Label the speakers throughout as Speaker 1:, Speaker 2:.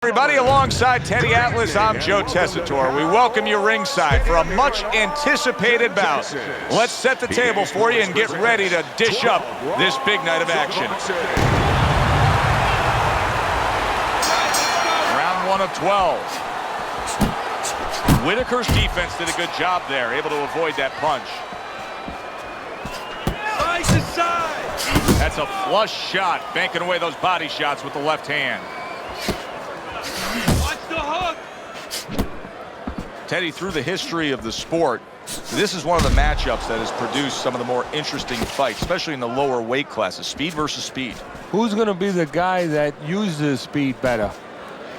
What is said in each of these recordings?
Speaker 1: Everybody, alongside Teddy Atlas, I'm Joe Tessitore. We welcome you ringside for a much-anticipated bout. Let's set the table for you and get ready to dish up this big night of action. Round 1 of 12. Whitaker's defense did a good job there, able to avoid that punch. That's a flush shot, banking away those body shots with the left hand.
Speaker 2: Watch the hook.
Speaker 1: Teddy, through the history of the sport, this is one of the matchups that has produced some of the more interesting fights, especially in the lower weight classes, speed versus speed.
Speaker 3: Who's going to be the guy that uses speed better?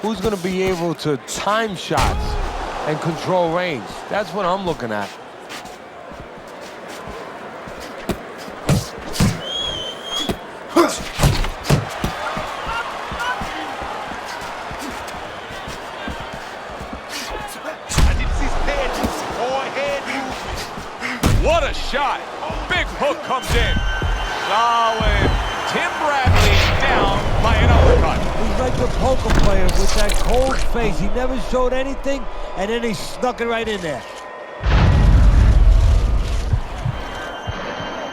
Speaker 3: Who's going to be able to time shots and control range? That's what I'm looking at.
Speaker 1: What a shot. Big hook comes in. Solid. Tim Bradley down by an uppercut.
Speaker 3: He's like the poker player with that cold face. He never showed anything, and then he snuck it right in there.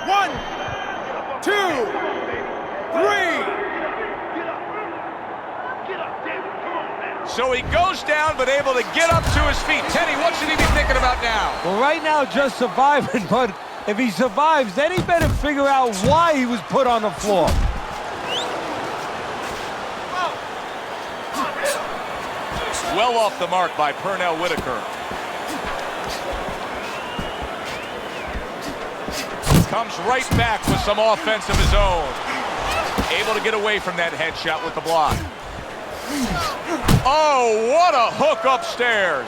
Speaker 2: 1, 2, 3.
Speaker 1: So he goes down, but able to get up to his feet. Teddy, what should he be thinking about now?
Speaker 3: Well, right now, just surviving, but if he survives, then he better figure out why he was put on the floor.
Speaker 1: Well off the mark by Pernell Whitaker. Comes right back with some offense of his own. Able to get away from that headshot with the block. Oh, what a hook upstairs.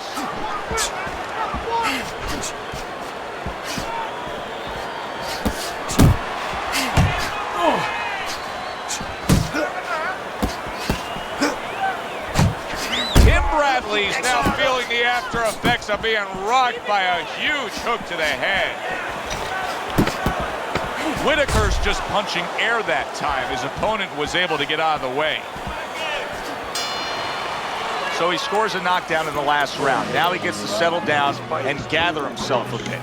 Speaker 1: Tim Bradley's now feeling the after effects of being rocked by a huge hook to the head. Whitaker's just punching air that time. His opponent was able to get out of the way. So he scores a knockdown in the last round. Now he gets to settle down and gather himself a bit.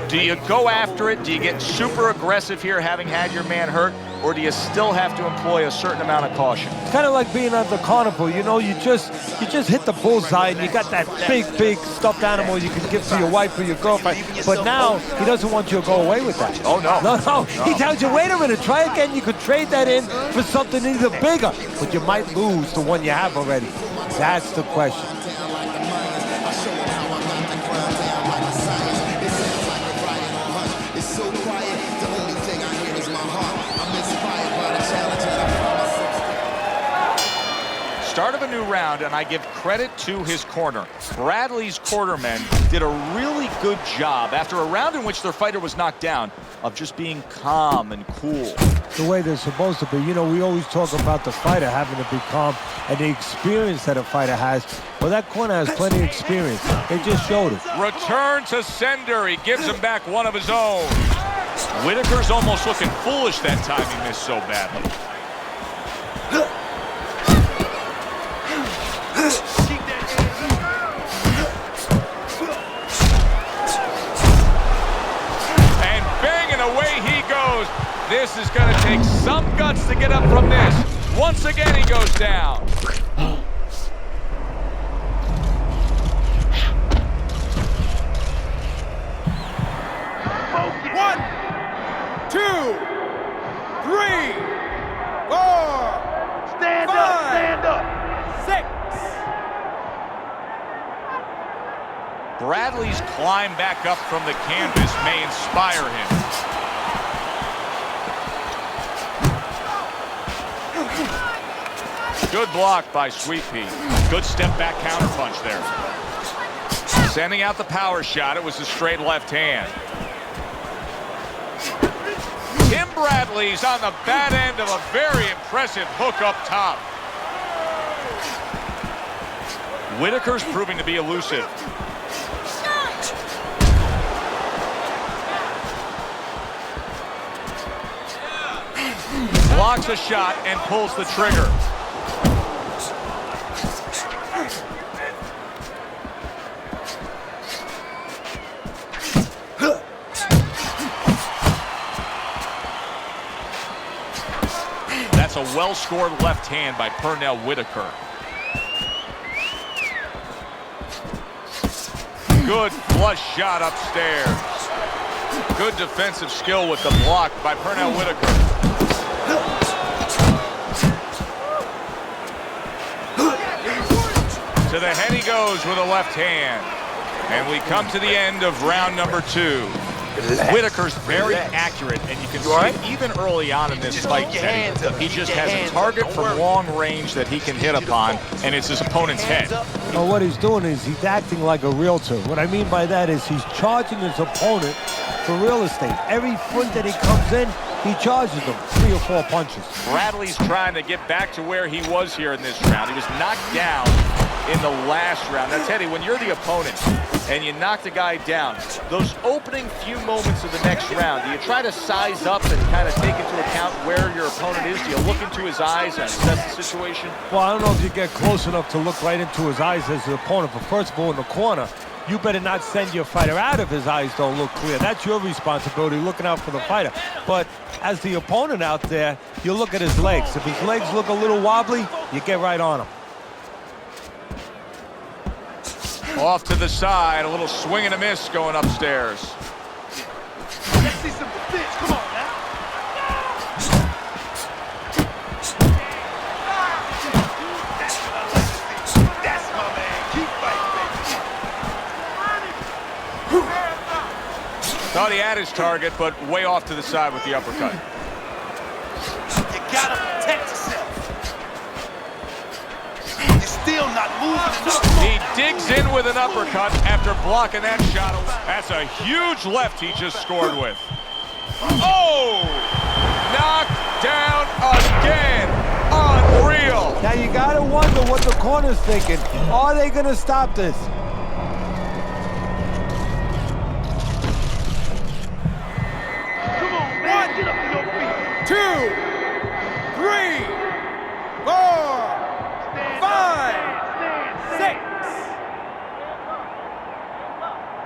Speaker 1: Do you go after it? Do you get super aggressive here, having had your man hurt? Or do you still have to employ a certain amount of caution?
Speaker 3: It's kind of like being at the carnival. You know, you just hit the bullseye, and you got that big stuffed animal you can give to your wife or your girlfriend. But now he doesn't want you to go away with that.
Speaker 1: Oh, no.
Speaker 3: No. He tells you, wait a minute, try again. You could trade that in for something either bigger, but you might lose the one you have already. That's the question.
Speaker 1: Start of a new round, and I give credit to his corner. Bradley's cornermen did a really good job after a round in which their fighter was knocked down of just being calm and cool.
Speaker 3: The way they're supposed to be. You know, we always talk about the fighter having to be calm and the experience that a fighter has. Well, that corner has plenty of experience. They just showed it.
Speaker 1: Return to sender. He gives him back one of his own. Whitaker's almost looking foolish that time he missed so badly. And banging away he goes. This is going to take some guts to get up from this. Once again, he goes down.
Speaker 2: One, 2, 3, 4. Stand up. 6.
Speaker 1: Bradley's climb back up from the canvas may inspire him. Good block by Sweet Pea. Good step back counterpunch there. Sending out the power shot. It was a straight left hand. Tim Bradley's on the bad end of a very impressive hook up top. Whitaker's proving to be elusive. Blocks a shot and pulls the trigger. well-scored left hand by Pernell Whitaker. Good flush shot upstairs. Good defensive skill with the block by Pernell Whitaker. To the head he goes with a left hand. And we come to the end of round number 2. Whitaker's very accurate, and you can see it even early on in this fight, Teddy. He just has a target from long range that he can hit upon, and it's his opponent's head.
Speaker 3: Well, what he's doing is he's acting like a realtor. What I mean by that is he's charging his opponent for real estate. Every foot that he comes in, he charges him 3 or 4 punches.
Speaker 1: Bradley's trying to get back to where he was here in this round. He was knocked down in the last round. Now, Teddy, when you're the opponent and you knock the guy down, those opening few moments of the next round, do you try to size up and kind of take into account where your opponent is? Do you look into his eyes and assess the situation?
Speaker 3: Well, I don't know if you get close enough to look right into his eyes as the opponent, but first of all, in the corner, you better not send your fighter out if his eyes don't look clear. That's your responsibility, looking out for the fighter. But as the opponent out there, you look at his legs. If his legs look a little wobbly, you get right on him.
Speaker 1: Off to the side, a little swing and a miss going upstairs.
Speaker 2: Let's see some defense. Come on now. That's my man. Keep fighting, baby.
Speaker 1: Thought he had his target, but way off to the side with the uppercut.
Speaker 2: You gotta protect yourself. You're still not moving enough.
Speaker 1: He digs in with an uppercut after blocking that shot. That's a huge left he just scored with. Oh! Knocked down again. Unreal.
Speaker 3: Now you gotta wonder what the corner's thinking. Are they gonna stop this?
Speaker 2: Come on, man. Get up on your feet. 2, 3, 4, 5, 6.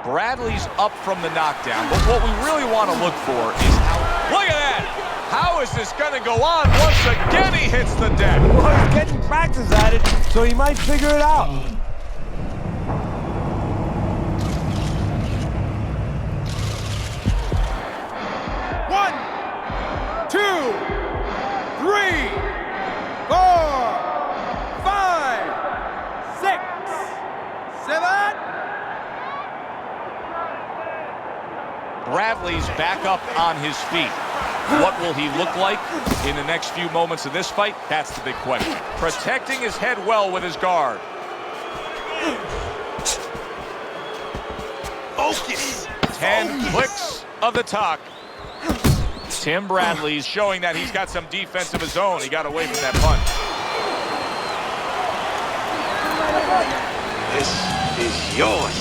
Speaker 1: Bradley's up from the knockdown, but what we really want to look for is how... Look at that! How is this going to go on? Once again, he hits the deck.
Speaker 3: Well, he's getting practice at it, so he might figure it out.
Speaker 2: One, 2, 3, 4, 5, 6, 7.
Speaker 1: Bradley's back up on his feet. What will he look like in the next few moments of this fight? That's the big question. Protecting his head well with his guard.
Speaker 2: Focus.
Speaker 1: 10 clicks of the talk. Tim Bradley's showing that he's got some defense of his own. He got away from that punch.
Speaker 2: This is yours.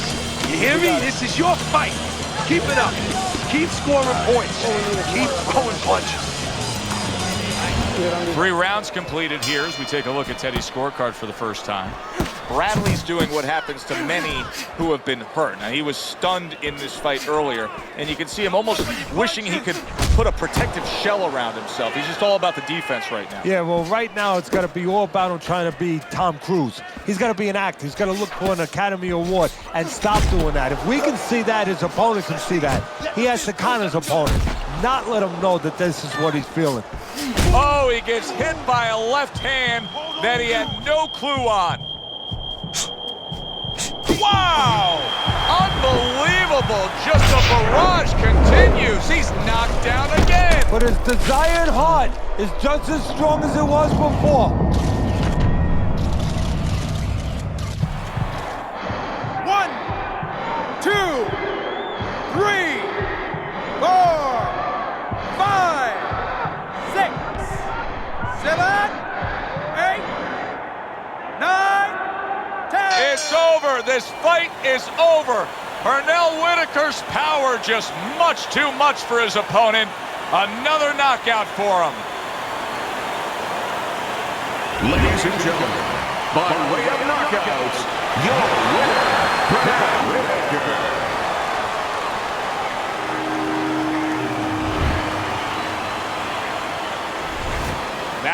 Speaker 2: You hear me? This is your fight. Keep it up. Keep scoring points. Keep throwing punches.
Speaker 1: 3 rounds completed here as we take a look at Teddy's scorecard for the first time. Bradley's doing what happens to many who have been hurt. Now, he was stunned in this fight earlier, and you can see him almost wishing he could put a protective shell around himself. He's just all about the defense right now.
Speaker 3: Yeah, well, right now it's got to be all about him trying to be Tom Cruise. He's got to be an actor. He's got to look for an Academy Award and stop doing that. If we can see that, his opponent can see that. He has to con his opponent, not let him know that this is what he's feeling.
Speaker 1: Oh, he gets hit by a left hand that he had no clue on. Wow! Unbelievable! Just a barrage continues. He's knocked down again.
Speaker 3: But his desired heart is just as strong as it was before.
Speaker 2: 1, 2, 3, 4, 5, 6, 7, 8, 9, 10.
Speaker 1: It's over. This fight is over. Pernell Whitaker's power just much too much for his opponent. Another knockout for him.
Speaker 4: Ladies and gentlemen, by way of knockouts, your winner, Pernell Whitaker.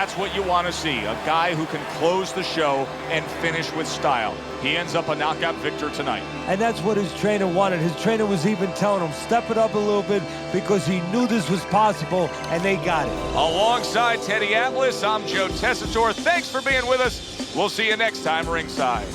Speaker 1: That's what you want to see, a guy who can close the show and finish with style. He ends up a knockout victor tonight.
Speaker 3: And that's what his trainer wanted. His trainer was even telling him, step it up a little bit, because he knew this was possible, and they got it.
Speaker 1: Alongside Teddy Atlas, I'm Joe Tessitore. Thanks for being with us. We'll see you next time ringside.